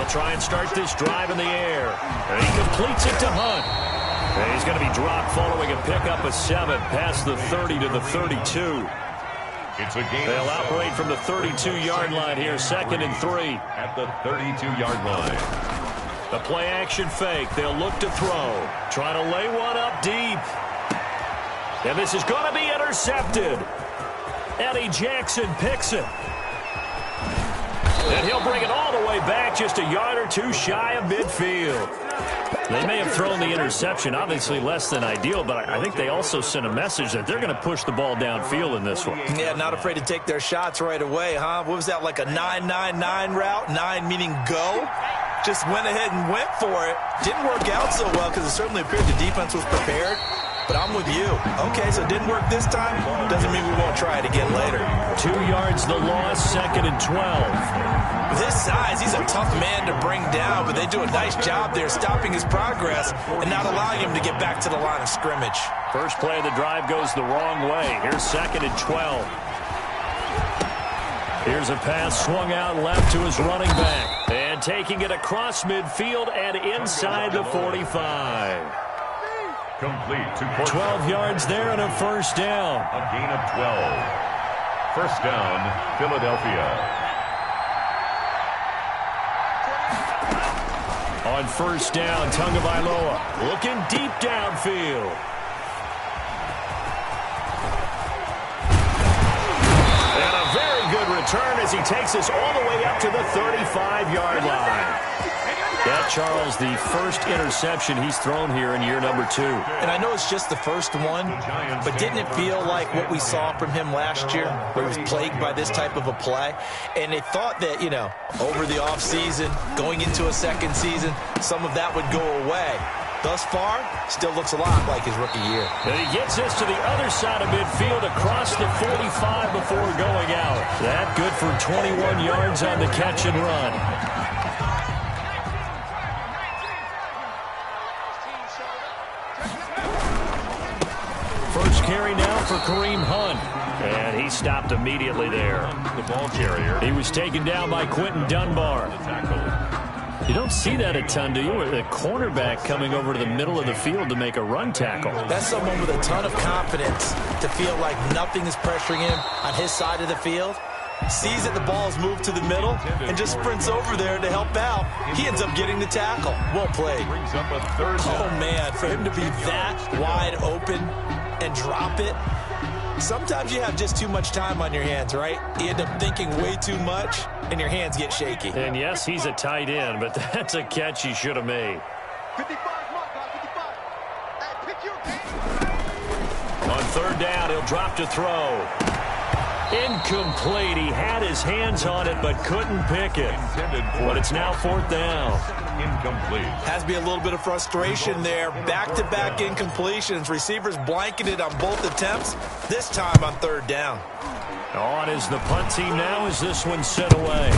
They'll try and start this drive in the air. And he completes it to Hunt. And he's going to be dropped following a pickup of 7 past the 30 to the 32. They'll operate from the 32-yard line here, 2nd and 3. At the 32-yard line. The play action fake. They'll look to throw. Trying to lay one up deep. And this is going to be intercepted. Eddie Jackson picks it. And he'll bring it all the way back just a yard or two shy of midfield. They may have thrown the interception, obviously less than ideal, but I think they also sent a message that they're going to push the ball downfield in this one. Yeah, not afraid to take their shots right away, huh? What was that, like a 9-9-9 route? 9 meaning go? Just went ahead and went for it. Didn't work out so well because it certainly appeared the defense was prepared. But I'm with you. Okay, so it didn't work this time. Doesn't mean we won't try it again later. 2 yards the loss, 2nd and 12. With his size, he's a tough man to bring down, but they do a nice job there stopping his progress and not allowing him to get back to the line of scrimmage. First play of the drive goes the wrong way. Here's 2nd and 12. Here's a pass swung out left to his running back. And taking it across midfield and inside the 45. Complete to 12 yards there and a first down. A gain of 12. First down, Philadelphia. On first down, Tagovailoa looking deep downfield. And a very good return as he takes us all the way up to the 35-yard line. That, Charles, the first interception he's thrown here in year number 2. And I know it's just the first one, but didn't it feel like what we saw from him last year, where he was plagued by this type of a play? And they thought that, you know, over the offseason, going into a second season, some of that would go away. Thus far, still looks a lot like his rookie year. And he gets us to the other side of midfield across the 45 before going out. That good for 21 yards on the catch and run. First carry now for Kareem Hunt. And he stopped immediately there. The ball carrier. He was taken down by Quentin Dunbar. You don't see that a ton, do you? A cornerback coming over to the middle of the field to make a run tackle. That's someone with a ton of confidence to feel like nothing is pressuring him on his side of the field. Sees that the ball's moved to the middle and just sprints over there to help out. He ends up getting the tackle. Well played. Brings up a third down. Oh, man, for him to be that wide open and drop it. Sometimes you have just too much time on your hands, right? You end up thinking way too much, and your hands get shaky. And yes, he's a tight end, but that's a catch he should have made. 55, On third down, he'll drop to throw. Incomplete. He had his hands on it, but couldn't pick it. But it's now 4th down. Incomplete. Has to be a little bit of frustration there. Back-to-back incompletions. Receivers blanketed on both attempts, this time on third down. On is the punt team now as this one's set away.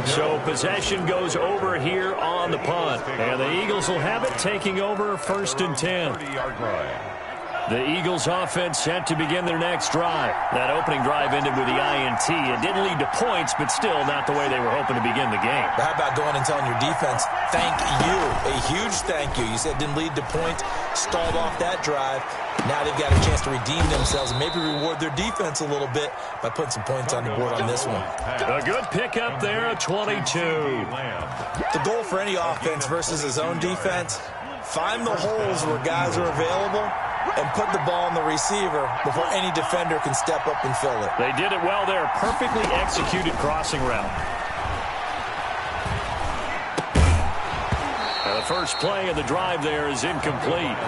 So possession goes over here on the punt. And the Eagles will have it taking over 1st and 10. 30-yard line. The Eagles offense set to begin their next drive. That opening drive ended with the INT. It didn't lead to points, but still not the way they were hoping to begin the game. How about going and telling your defense, thank you, a huge thank you. You said didn't lead to points, stalled off that drive. Now they've got a chance to redeem themselves and maybe reward their defense a little bit by putting some points on the board on this one. A good pickup there, a 22. The goal for any offense versus his own defense, find the holes where guys are available and put the ball on the receiver before any defender can step up and fill it. They did it well there. Perfectly executed crossing route. And the first play of the drive there is incomplete.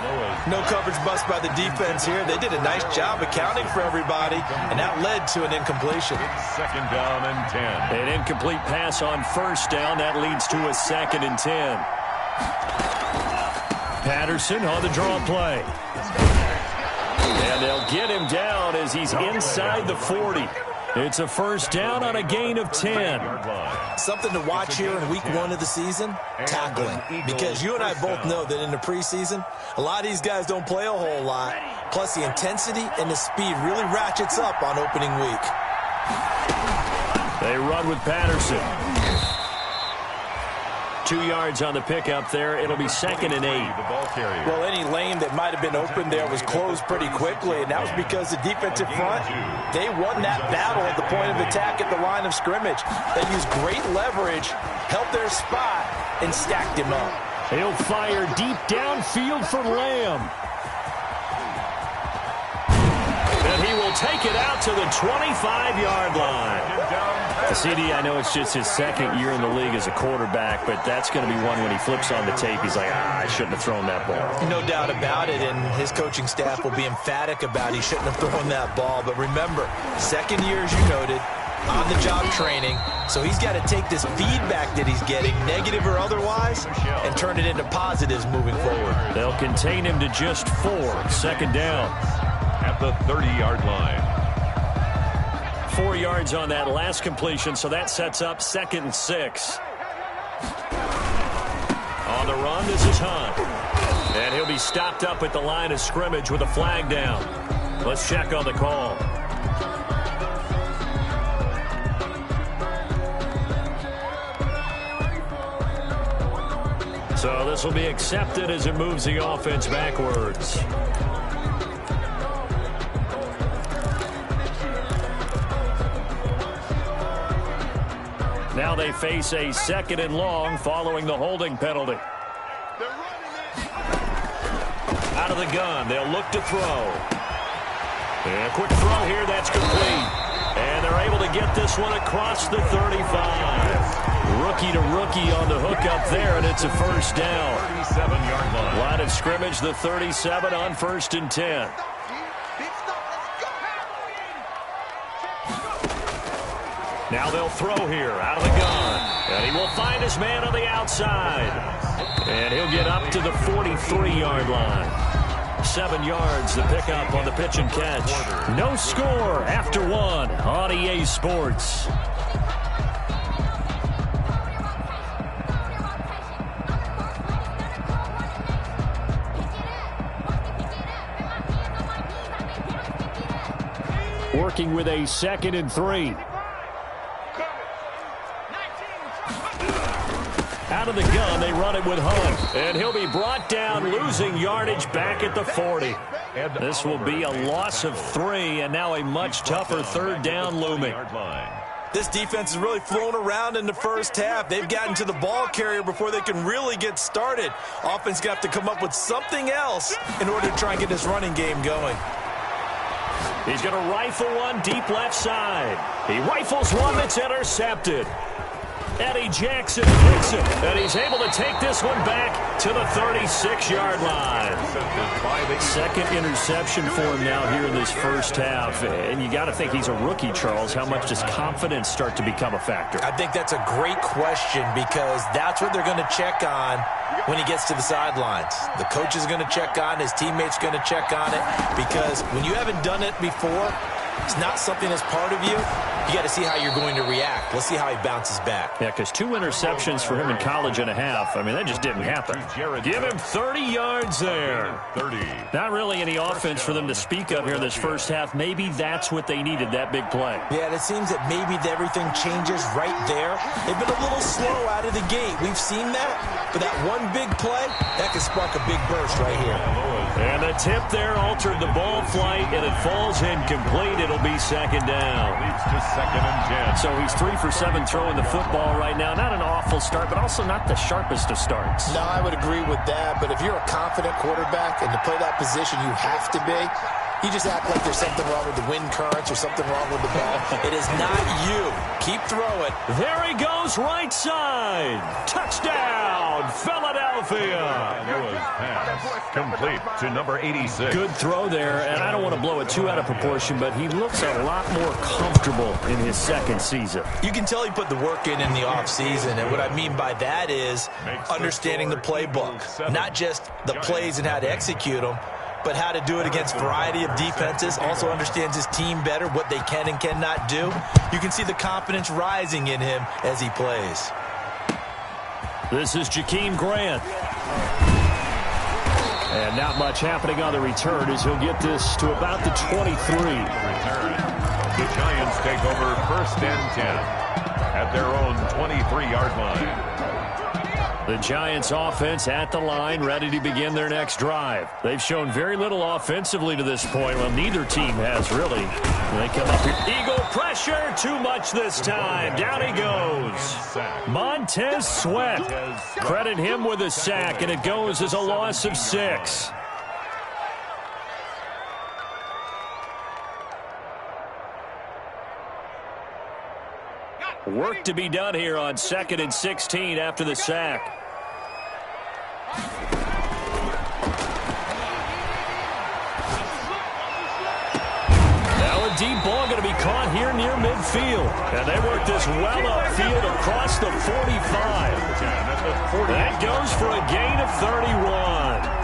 No coverage bust by the defense here. They did a nice job accounting for everybody, and that led to an incompletion. Second down and 10. An incomplete pass on first down. That leads to a 2nd and 10. Patterson on the draw play. And they'll get him down as he's inside the 40. It's a first down on a gain of 10. Something to watch here in week 1 of the season, tackling. Because you and I both know that in the preseason, a lot of these guys don't play a whole lot. Plus the intensity and the speed really ratchets up on opening week. They run with Patterson. 2 yards on the pickup there. It'll be 2nd and 8. The ball carrier. Well, any lane that might have been open there was closed pretty quickly, and that was because the defensive front, they won that battle at the point of attack at the line of scrimmage. They used great leverage, held their spot, and stacked him up. He'll fire deep downfield for Lamb. And he will take it out to the 25-yard line. CD, I know it's just his 2nd year in the league as a quarterback, but that's going to be one when he flips on the tape, he's like, I shouldn't have thrown that ball. No doubt about it, and his coaching staff will be emphatic about he shouldn't have thrown that ball. But remember, 2nd year, as you noted, on-the-job training, so he's got to take this feedback that he's getting, negative or otherwise, and turn it into positives moving forward. They'll contain him to just 4. 2nd down. At the 30-yard line. 4 yards on that last completion, so that sets up 2nd and 6. On the run, this is Hunt. And he'll be stopped up at the line of scrimmage with a flag down. Let's check on the call. So this will be accepted as it moves the offense backwards. Now they face a 2nd and long following the holding penalty. Out of the gun, they'll look to throw. And a quick throw here, that's complete. And they're able to get this one across the 35. Rookie to rookie on the hook up there, and it's a 1st down. 37-yard line. Line of scrimmage, the 37 on 1st and 10. Now they'll throw here out of the gun. And he will find his man on the outside. And he'll get up to the 43-yard line. 7 yards the pickup on the pitch and catch. No score after 1 on EA Sports. Working with a 2nd and 3. Out of the gun, they run it with Hunt. And he'll be brought down, losing yardage back at the 40. This will be a loss of 3, and now a much tougher 3rd down looming. This defense has really flown around in the first half. They've gotten to the ball carrier before they can really get started. Offense got to come up with something else in order to try and get this running game going. He's going to rifle one deep left side. He rifles one that's intercepted. Eddie Jackson picks it, and he's able to take this one back to the 36-yard line. 2nd interception for him now here in this first half. And you got to think he's a rookie, Charles. How much does confidence start to become a factor? I think that's a great question because that's what they're going to check on when he gets to the sidelines. The coach is going to check on, his teammates going to check on it, because when you haven't done it before, it's not something that's part of you. You got to see how you're going to react. Let's see how he bounces back. Yeah, because 2 interceptions for him in college and a half. I mean, that just didn't happen. Give him 30 yards there. 30. Not really any offense for them to speak of here in this first half. Maybe that's what they needed, that big play. Yeah, it seems that maybe everything changes right there. They've been a little slow out of the gate. We've seen that. But that one big play, that can spark a big burst right here. And the tip there altered the ball flight, and it falls incomplete. It'll be 2nd down. Leads to 2nd and 10. So he's 3 for 7 throwing the football right now. Not an awful start, but also not the sharpest of starts. No, I would agree with that. But if you're a confident quarterback and to play that position, you have to be. You just act like there's something wrong with the wind currents or something wrong with the ball. It is not you. Keep throwing. There he goes, right side. Touchdown, Philadelphia. Pass complete to number 86. Good throw there, and I don't want to blow it too out of proportion, but he looks a lot more comfortable in his 2nd season. You can tell he put the work in the offseason, and what I mean by that is understanding the playbook, not just the plays and how to execute them, but how to do it against a variety of defenses. Also understands his team better, what they can and cannot do. You can see the confidence rising in him as he plays. This is Jakeem Grant. And not much happening on the return as he'll get this to about the 23. Return. The Giants take over 1st and 10. at their own 23-yard line. The Giants offense at the line, ready to begin their next drive. They've shown very little offensively to this point. Well, neither team has really. They come up here. Eagle pressure, too much this time. Down he goes. Montez Sweat. Credit him with a sack, and it goes as a loss of 6. Work to be done here on 2nd and 16 after the sack. Now a deep ball going to be caught here near midfield. And they work this well upfield across the 45. That goes for a gain of 31.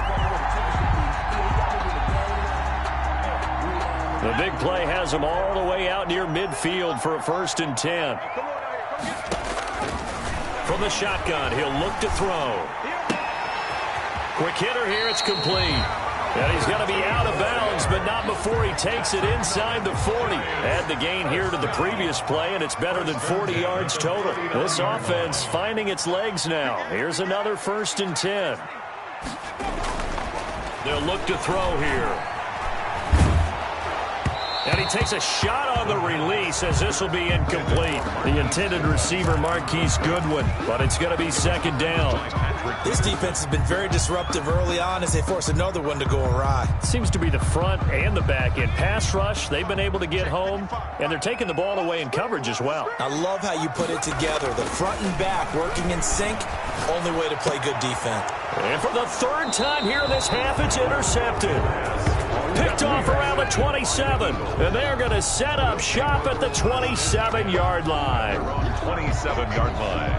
The big play has him all the way out near midfield for a 1st and 10. From the shotgun, he'll look to throw. Quick hitter here, it's complete. And he's going to be out of bounds, but not before he takes it inside the 40. Add the gain here to the previous play, and it's better than 40 yards total. This offense finding its legs now. Here's another 1st and 10. They'll look to throw here. And he takes a shot on the release as this will be incomplete. The intended receiver, Marquise Goodwin, but it's going to be 2nd down. This defense has been very disruptive early on as they force another one to go awry. Seems to be the front and the back end. Pass rush, they've been able to get home, and they're taking the ball away in coverage as well. I love how you put it together. The front and back working in sync, only way to play good defense. And for the 3rd time here in this half, it's intercepted. Picked off around the 27, and they're going to set up shop at the 27-yard line. 27-yard line.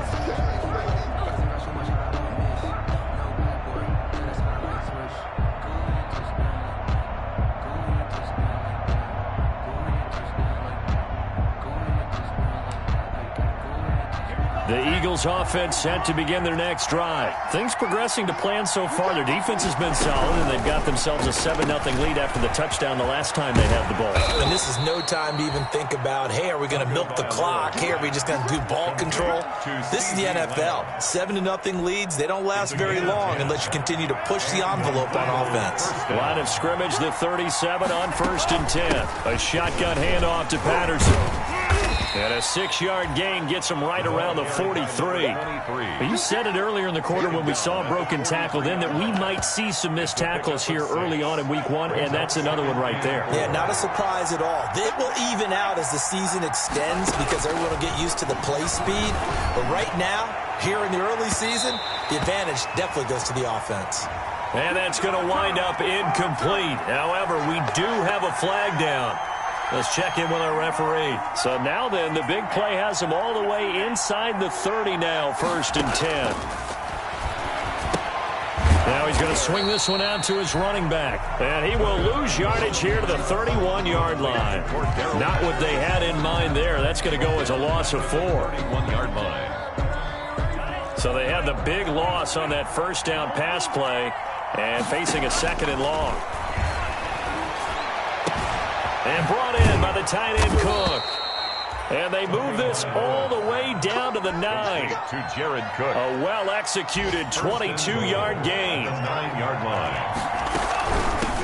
The Eagles offense set to begin their next drive. Things progressing to plan so far. Their defense has been solid, and they've got themselves a 7-0 lead after the touchdown the last time they had the ball. And this is no time to even think about, hey, are we going to milk the clock? Hey, are we just going to do ball control? This is the NFL. 7-0 leads, they don't last very long unless you continue to push the envelope on offense. Line of scrimmage, the 37 on 1st and 10. A shotgun handoff to Patterson. And a 6-yard gain gets him right around the 43. You said it earlier in the quarter when we saw a broken tackle then that we might see some missed tackles here early on in week 1, and that's another one right there. Yeah, not a surprise at all. It will even out as the season extends because everyone will get used to the play speed. But right now, here in the early season, the advantage definitely goes to the offense. And that's going to wind up incomplete. However, we do have a flag down. Let's check in with our referee. So now then, the big play has him all the way inside the 30 now, 1st and 10. Now he's going to swing this one out to his running back. And he will lose yardage here to the 31-yard line. Not what they had in mind there. That's going to go as a loss of 4. 31-yard line. So they had the big loss on that 1st down pass play and facing a 2nd and long. And brought in by the tight end Cook. And they move this all the way down to the 9. To Jared Cook. A well-executed 22-yard gain. 9-yard line.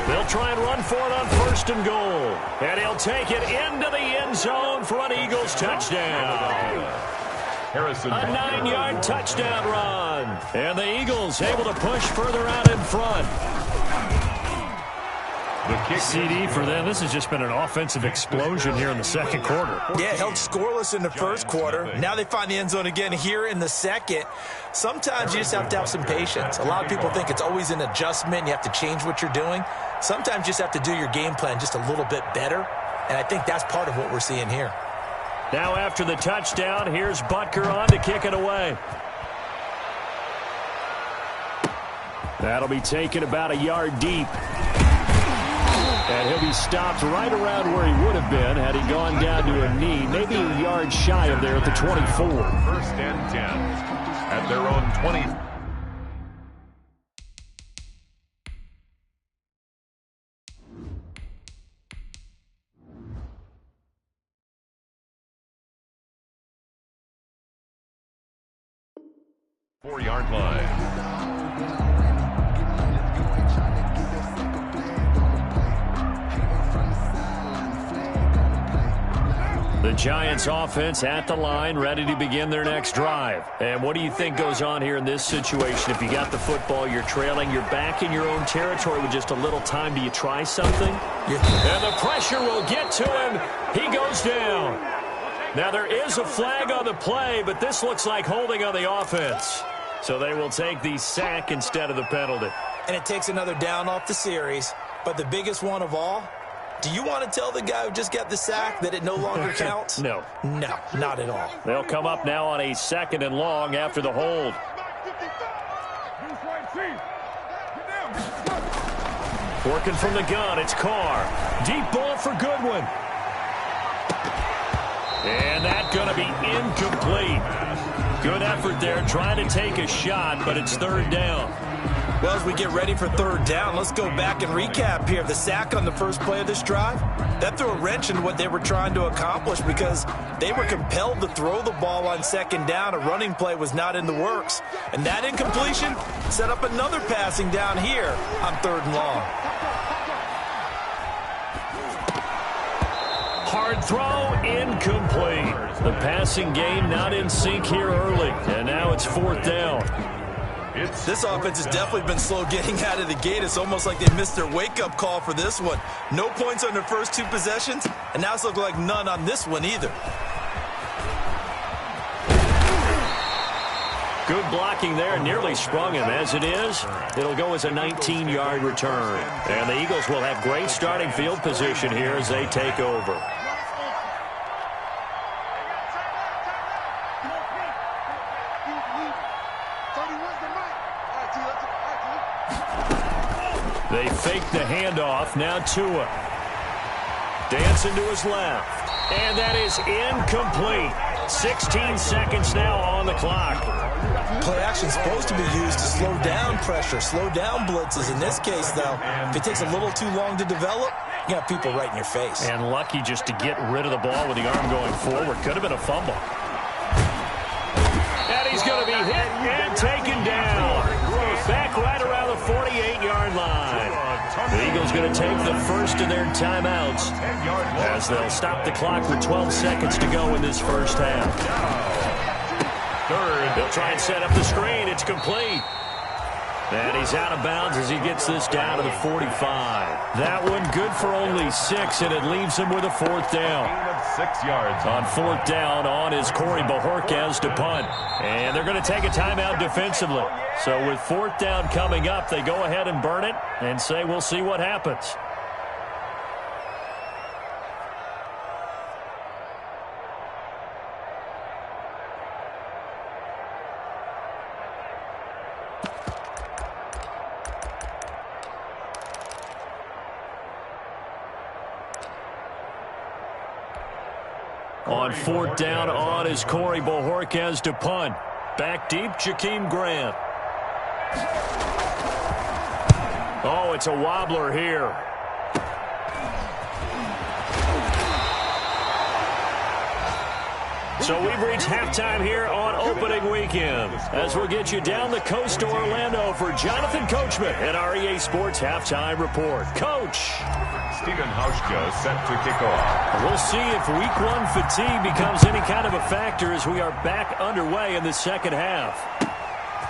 They'll try and run for it on 1st and goal. And he'll take it into the end zone for an Eagles touchdown. Harrison. A 9-yard touchdown run. And the Eagles able to push further out in front. CD for them. This has just been an offensive explosion here in the 2nd quarter. Yeah, held scoreless in the 1st quarter. Now they find the end zone again here in the 2nd. Sometimes you just have to have some patience. A lot of people think it's always an adjustment. You have to change what you're doing. Sometimes you just have to do your game plan just a little bit better. And I think that's part of what we're seeing here. Now after the touchdown, here's Butker on to kick it away. That'll be taken about a yard deep. And he'll be stopped right around where he would have been had he gone down to a knee, maybe a yard shy of there at the 24. 1st and 10 at their own 20. 4-yard line. The Giants offense at the line, ready to begin their next drive. And what do you think goes on here in this situation? If you got the football, you're trailing, you're back in your own territory with just a little time. Do you try something? And the pressure will get to him. He goes down. Now there is a flag on the play, but this looks like holding on the offense. So they will take the sack instead of the penalty. And it takes another down off the series. But the biggest one of all, do you want to tell the guy who just got the sack that it no longer counts? No. No, not at all. They'll come up now on a 2nd and long after the hold. Working from the gun, it's Carr. Deep ball for Goodwin. And that's going to be incomplete. Good effort there, trying to take a shot, but it's 3rd down. Well, as we get ready for 3rd down, let's go back and recap here. The sack on the first play of this drive, that threw a wrench into what they were trying to accomplish because they were compelled to throw the ball on 2nd down. A running play was not in the works. And that incompletion set up another passing down here on 3rd and long. Hard throw, incomplete. The passing game not in sync here early, and now it's 4th down. This offense has definitely been slow getting out of the gate. It's almost like they missed their wake-up call for this one. No points on their first 2 possessions, and now it's looking like none on this one either. Good blocking there, nearly sprung him. As it is, it'll go as a 19-yard return. And the Eagles will have great starting field position here as they take over. They fake the handoff. Now Tua. Dancing to his left. And that is incomplete. 16 seconds now on the clock. Play action is supposed to be used to slow down pressure, slow down blitzes. In this case, though, if it takes a little too long to develop, you got people right in your face. And lucky just to get rid of the ball with the arm going forward. Could have been a fumble. And he's going to be hit and taken down. Back right around the 48-yard line. The Eagles going to take the first of their timeouts as they'll stop the clock with 12 seconds to go in this first half. 3rd. They'll try and set up the screen. It's complete. And he's out of bounds as he gets this down to the 45. That one good for only 6, and it leaves him with a 4th down. 6 yards. On 4th down, on is Corey Bojorquez to punt. And they're going to take a timeout defensively. So with 4th down coming up, they go ahead and burn it and say we'll see what happens. On 4th down, on is Corey Bojorquez to punt. Back deep, Jakeem Grant. Oh, it's a wobbler here. So we've reached halftime here on opening weekend. As we'll get you down the coast to Orlando for Jonathan Coachman at our EA Sports Halftime Report. Coach. Stephen Hauschka set to kick off. We'll see if Week 1 fatigue becomes any kind of a factor as we are back underway in the second half.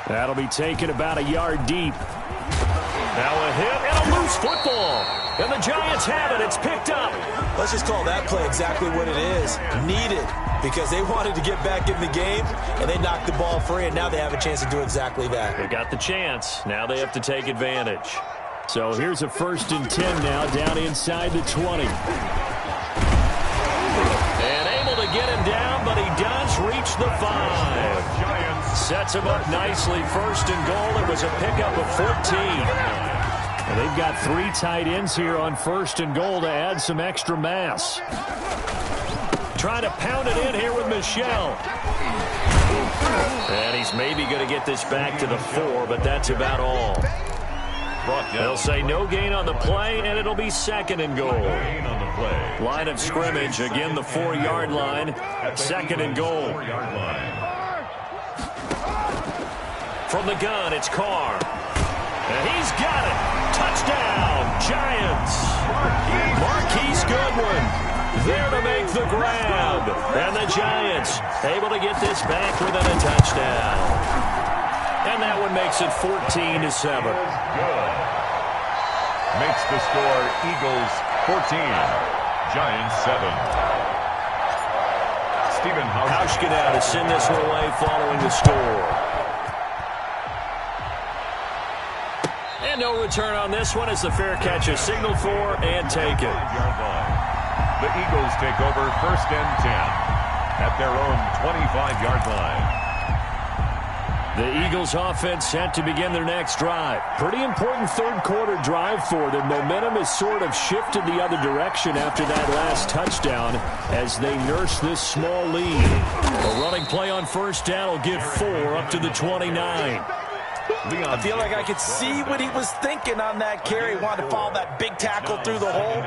That'll be taken about a yard deep. Now a hit and a loose football. And the Giants have it. It's picked up. Let's just call that play exactly what it is. Needed. Because they wanted to get back in the game, and they knocked the ball free, and now they have a chance to do exactly that. They got the chance. Now they have to take advantage. So here's a 1st and 10 now, down inside the 20. And able to get him down, but he does reach the 5. Sets him up nicely. 1st and goal. It was a pickup of 14. And they've got 3 tight ends here on 1st and goal to add some extra mass. Trying to pound it in here with Michel. And he's maybe going to get this back to the 4, but that's about all. They'll say no gain on the play, and it'll be 2nd and goal. Line of scrimmage, again the 4-yard line. 2nd and goal. From the gun, it's Carr. And he's got it. Touchdown, Giants. Marquise Goodwin there to make the grab. And the Giants able to get this back within a touchdown. And that one makes it 14-7. Good. Makes the score Eagles 14, Giants 7. Stephen Hauschka to send this one away following the score. And no return on this one as the fair catch is signaled for and taken. The Eagles take over 1st and 10 at their own 25-yard line. The Eagles offense set to begin their next drive. Pretty important third-quarter drive for them. Momentum has sort of shifted the other direction after that last touchdown as they nurse this small lead. A running play on 1st down will give 4 up to the 29. I feel like I could see what he was thinking on that carry. Wanted to follow that big tackle through the hole.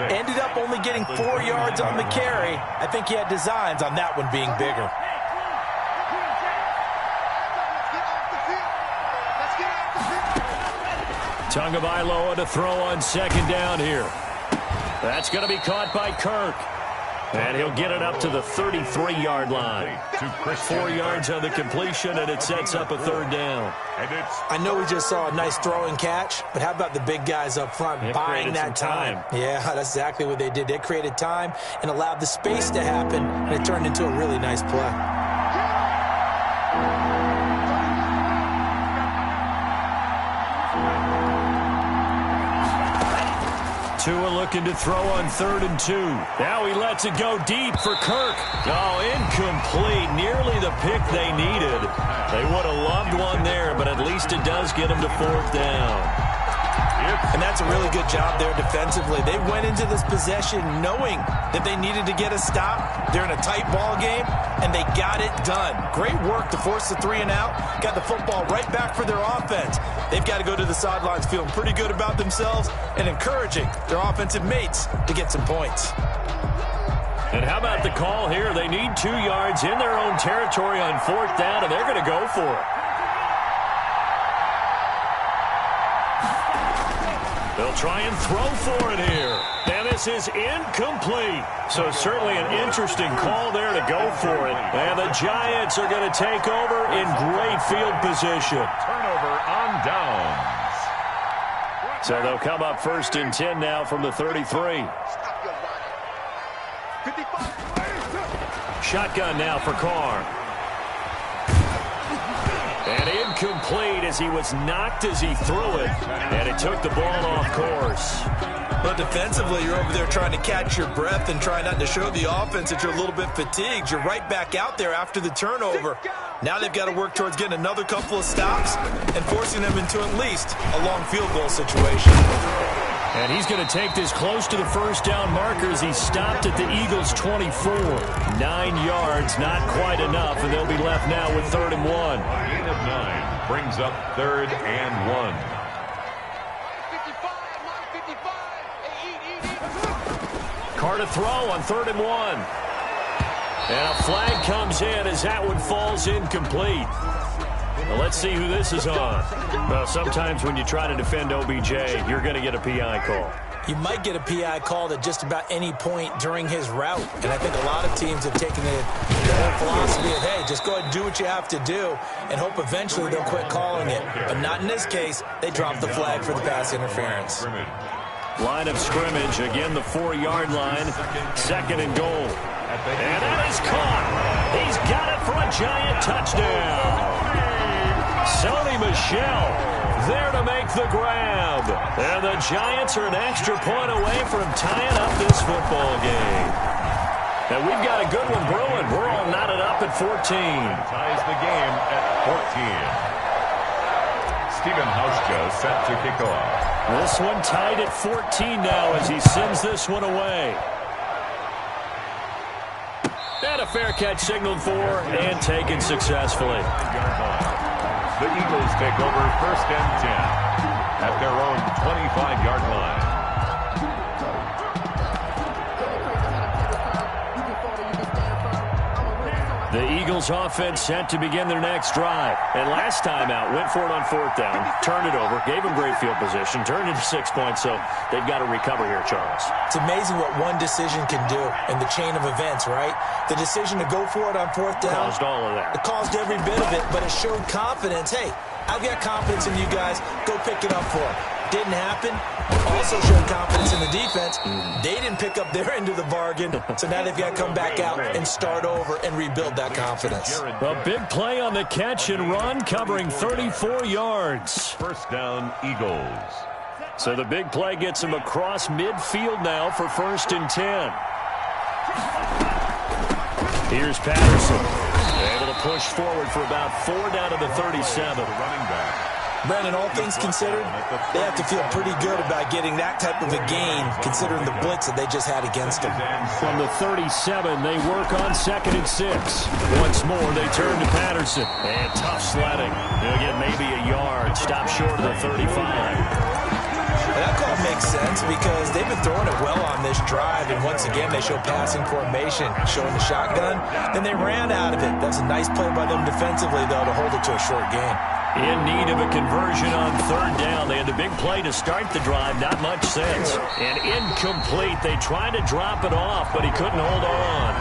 Ended up only getting 4 yards on the carry. I think he had designs on that one being bigger. Tagovailoa to throw on 2nd down here. That's going to be caught by Kirk. And he'll get it up to the 33-yard line. 4 yards on the completion, and it sets up a 3rd down. I know we just saw a nice throw and catch, but how about the big guys up front buying that time? Yeah, that's exactly what they did. They created time and allowed the space to happen, and it turned into a really nice play. Tua looking to throw on 3rd and 2. Now he lets it go deep for Kirk. Oh, incomplete. Nearly the pick they needed. They would have loved one there, but at least it does get them to 4th down. And that's a really good job there defensively. They went into this possession knowing that they needed to get a stop. They're in a tight ball game, and they got it done. Great work to force the 3 and out. Got the football right back for their offense. They've got to go to the sidelines feeling pretty good about themselves and encouraging their offensive mates to get some points. And how about the call here? They need 2 yards in their own territory on 4th down, and they're going to go for it. They'll try and throw for it here. And this is incomplete. So certainly an interesting call there to go for it. And the Giants are going to take over in great field position. Turnover on downs. So they'll come up 1st and 10 now from the 33. Shotgun now for Carr. And incomplete as he was knocked as he threw it. And it took the ball off course. But defensively, you're over there trying to catch your breath and try not to show the offense that you're a little bit fatigued. You're right back out there after the turnover. Now they've got to work towards getting another couple of stops and forcing them into at least a long field goal situation. And he's going to take this close to the 1st down marker as he stopped at the Eagles' 24. 9 yards, not quite enough, and they'll be left now with 3rd and 1. Gain of 9 brings up 3rd and 1. Carr to throw on 3rd and 1. And a flag comes in as that one falls incomplete. Well, let's see who this is on. Well, sometimes when you try to defend OBJ, you're going to get a PI call. You might get a PI called at just about any point during his route. And I think a lot of teams have taken the whole philosophy of, hey, just go ahead and do what you have to do and hope eventually they'll quit calling it. But not in this case. They dropped the flag for the pass interference. Line of scrimmage, again the 4-yard line, 2nd and goal. And that is caught. He's got it for a Giant touchdown. Sony Michel there to make the grab. And the Giants are an extra point away from tying up this football game. And we've got a good one brewing. We're all knotted up at 14. Ties the game at 14. Stephen Hauschka set to kick off. This one tied at 14 now as he sends this one away. And a fair catch signaled for and taken successfully. The Eagles take over 1st and 10 at their own 25-yard line. The Eagles Eagles offense set to begin their next drive. And last time out, went for it on 4th down, turned it over, gave them great field position, turned into 6 points, so they've got to recover here, Charles. It's amazing what one decision can do in the chain of events, right? The decision to go for it on 4th down. Caused all of that. It caused every bit of it, but it showed confidence. Hey, I've got confidence in you guys. Go pick it up for it. Didn't happen. Also showed confidence in the defense. They didn't pick up their end of the bargain, so now they've got to come back out and start over and rebuild that confidence. A big play on the catch and run, covering 34 yards. First down, Eagles. So the big play gets him across midfield now for 1st and 10. Here's Patterson. Able to push forward for about 4 down to the 37. Running back. Brandon, all things considered, they have to feel pretty good about getting that type of a gain, considering the blitz that they just had against them. From the 37, they work on 2nd and 6. Once more, they turn to Patterson. And tough sledding. They'll get maybe a yard. Stop short of the 35. And that call makes sense because they've been throwing it well on this drive, and once again, they show passing formation, showing the shotgun. Then they ran out of it. That's a nice play by them defensively, though, to hold it to a short game. In need of a conversion on 3rd down. They had the big play to start the drive. Not much sense. And incomplete. They tried to drop it off, but he couldn't hold on.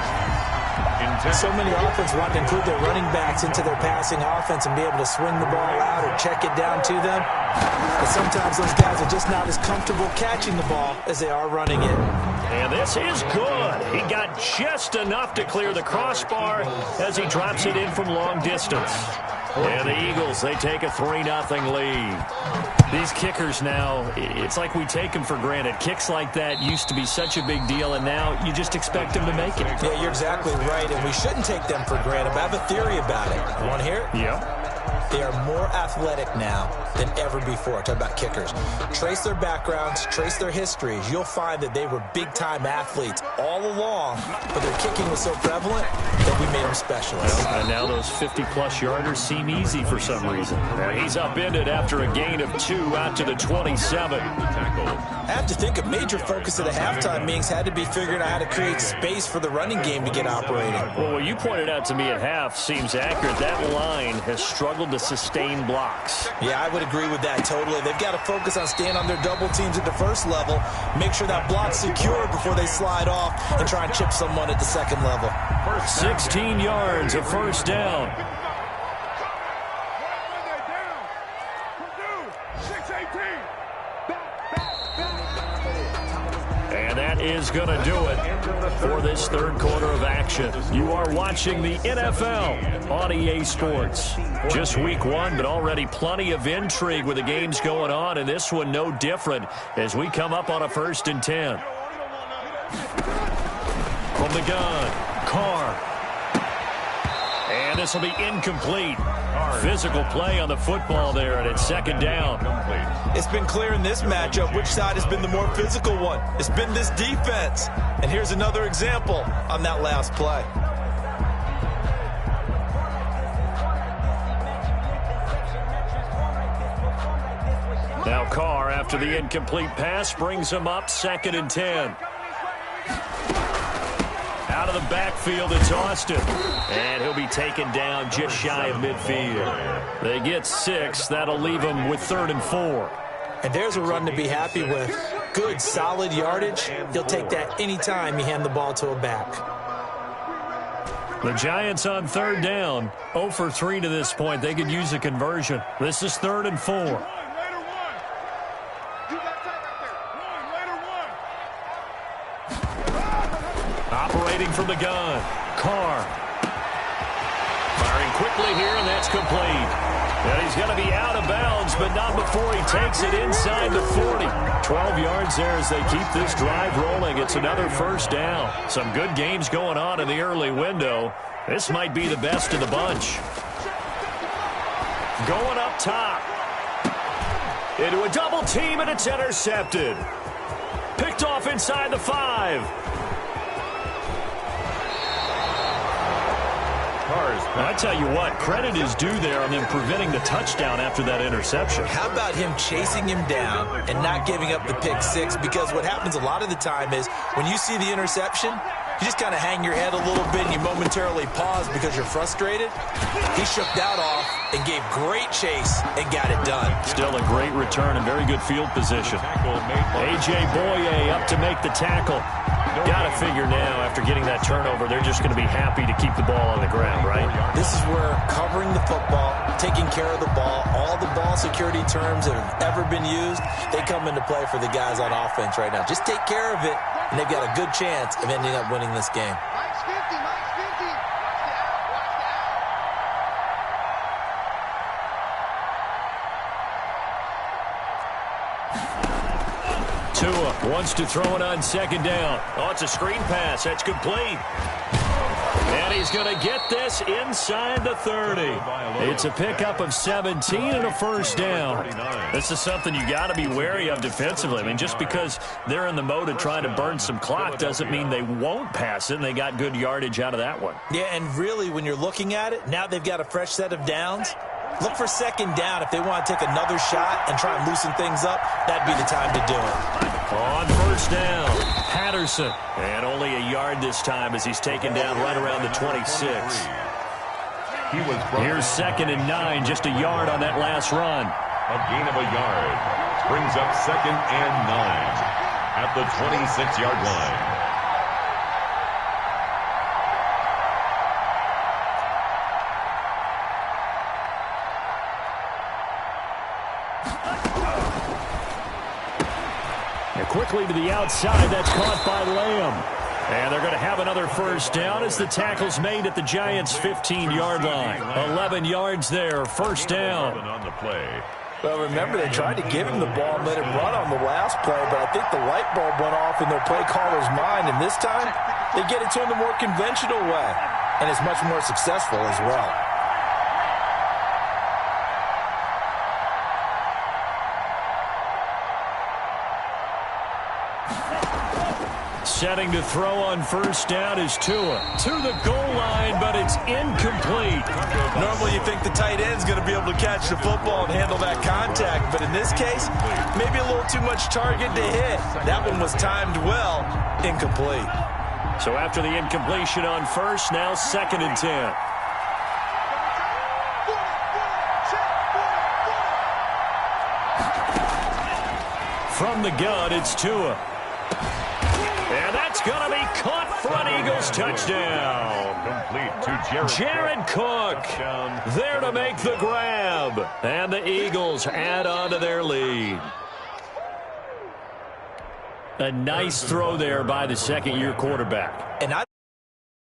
So many offenses want to include their running backs into their passing offense and be able to swing the ball out or check it down to them. But sometimes those guys are just not as comfortable catching the ball as they are running it. And this is good. He got just enough to clear the crossbar as he drops it in from long distance. And the Eagles, they take a 3-0 lead. These kickers now, it's like we take them for granted. Kicks like that used to be such a big deal, and now you just expect them to make it. Yeah, you're exactly right, and we shouldn't take them for granted. But I have a theory about it. You want to hear it? Yeah. They are more athletic now than ever before. Talk about kickers. Trace their backgrounds, trace their histories. You'll find that they were big-time athletes all along, but their kicking was so prevalent that we made them specialists. And now those 50-plus yarders seem easy for some reason. Now he's upended after a gain of 2 out to the 27. I have to think a major focus of the halftime meetings had to be figuring out how to create space for the running game to get operating. Well, what you pointed out to me at half seems accurate. That line has struggled to sustain blocks. Yeah, I would agree with that totally. They've got to focus on staying on their double teams at the first level, make sure that block's secure before they slide off and try and chip someone at the second level. 16 yards, a 1st down. And that is going to do it for this 3rd quarter of action. You are watching the NFL on EA Sports. Just week 1, but already plenty of intrigue with the games going on, and this one no different as we come up on a 1st and 10. From the gun, Carr. And this will be incomplete. Physical play on the football there, and it's 2nd down. It's been clear in this matchup which side has been the more physical one. It's been this defense. And here's another example on that last play. Now Carr, after the incomplete pass, brings him up 2nd and 10. Out of the backfield, it's Austin. And he'll be taken down just shy of midfield. They get 6. That'll leave them with 3rd and 4. And there's a run to be happy with. Good, solid yardage. He'll take that anytime you hand the ball to a back. The Giants on 3rd down. 0 for 3 to this point. They could use a conversion. This is 3rd and 4. Operating from the gun, Carr. Firing quickly here, and that's complete. And he's going to be out of bounds, but not before he takes it inside the 40. 12 yards there as they keep this drive rolling. It's another 1st down. Some good games going on in the early window. This might be the best of the bunch. Going up top. Into a double team, and it's intercepted. Picked off inside the 5. I tell you what, credit is due there on them preventing the touchdown after that interception. How about him chasing him down and not giving up the pick 6? Because what happens a lot of the time is when you see the interception, you just kind of hang your head a little bit and you momentarily pause because you're frustrated. He shook that off and gave great chase and got it done. Still a great return and very good field position. A.J. Boye up to make the tackle. Got to figure now, after getting that turnover, they're just going to be happy to keep the ball on the ground, right? This is where covering the football, taking care of the ball, all the ball security terms that have ever been used, they come into play for the guys on offense right now. Just take care of it, and they've got a good chance of ending up winning this game. Tua wants to throw it on second down. Oh, it's a screen pass. That's complete. And he's going to get this inside the 30. It's a pickup of 17 and a first down. This is something you got to be wary of defensively. I mean, just because they're in the mode of trying to burn some clock doesn't mean they won't pass it, and they got good yardage out of that one. Yeah, and really, when you're looking at it, now they've got a fresh set of downs. Look for second down. If they want to take another shot and try and loosen things up, that'd be the time to do it. On first down, Patterson. And only a yard this time as he's taken down right around the 26. Here's 2nd and 9, just a yard on that last run. A gain of a yard. Brings up 2nd and 9 at the 26-yard line. Quickly to the outside. That's caught by Lamb. And they're going to have another first down as the tackle's made at the Giants' 15-yard line. 11 yards there. First down. On the play. Well, remember, they tried to give him the ball and let him run on the last play, but I think the light bulb went off in their play caller's mind, and this time they get it to him the more conventional way, and it's much more successful as well. Setting to throw on first down is Tua. To the goal line, but it's incomplete. Normally you think the tight end's going to be able to catch the football and handle that contact, but in this case, maybe a little too much target to hit. That one was timed well. Incomplete. So after the incompletion on first, now 2nd and 10. From the gun, it's Tua. And that's going to be caught for an Eagles touchdown. Complete to Jared Cook there to make the grab. And the Eagles add on to their lead. A nice throw there by the second-year quarterback. And